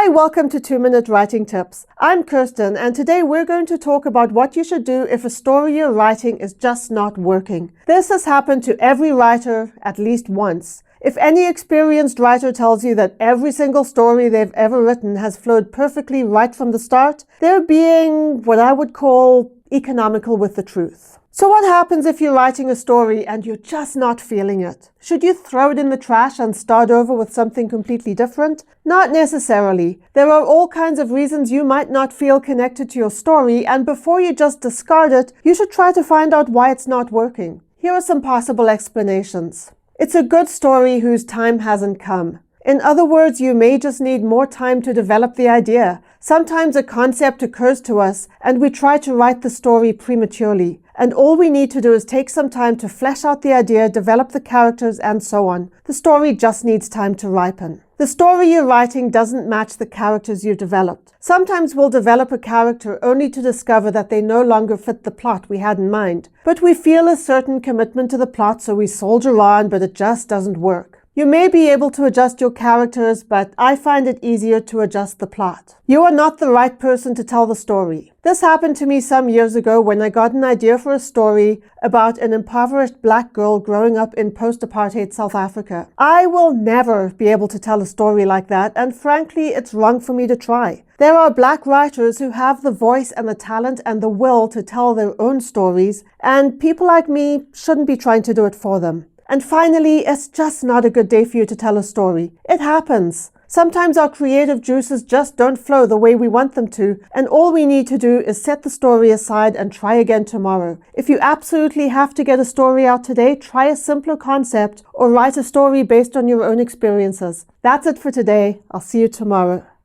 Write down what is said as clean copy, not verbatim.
Hi, welcome to 2-Minute Writing Tips. I'm Kirsten, and today we're going to talk about what you should do if a story you're writing is just not working. This has happened to every writer at least once. If any experienced writer tells you that every single story they've ever written has flowed perfectly right from the start, they're being what I would call economical with the truth. So what happens if you're writing a story and you're just not feeling it? Should you throw it in the trash and start over with something completely different? Not necessarily. There are all kinds of reasons you might not feel connected to your story, and before you just discard it, you should try to find out why it's not working. Here are some possible explanations. It's a good story whose time hasn't come. In other words, you may just need more time to develop the idea. Sometimes a concept occurs to us and we try to write the story prematurely. And all we need to do is take some time to flesh out the idea, develop the characters, and so on. The story just needs time to ripen. The story you're writing doesn't match the characters you developed. Sometimes we'll develop a character only to discover that they no longer fit the plot we had in mind. But we feel a certain commitment to the plot, so we soldier on, but it just doesn't work. You may be able to adjust your characters, but I find it easier to adjust the plot. You are not the right person to tell the story. This happened to me some years ago when I got an idea for a story about an impoverished black girl growing up in post-apartheid South Africa. I will never be able to tell a story like that, and frankly, it's wrong for me to try. There are black writers who have the voice and the talent and the will to tell their own stories, and people like me shouldn't be trying to do it for them. And finally, it's just not a good day for you to tell a story. It happens. Sometimes our creative juices just don't flow the way we want them to, and all we need to do is set the story aside and try again tomorrow. If you absolutely have to get a story out today, try a simpler concept or write a story based on your own experiences. That's it for today. I'll see you tomorrow.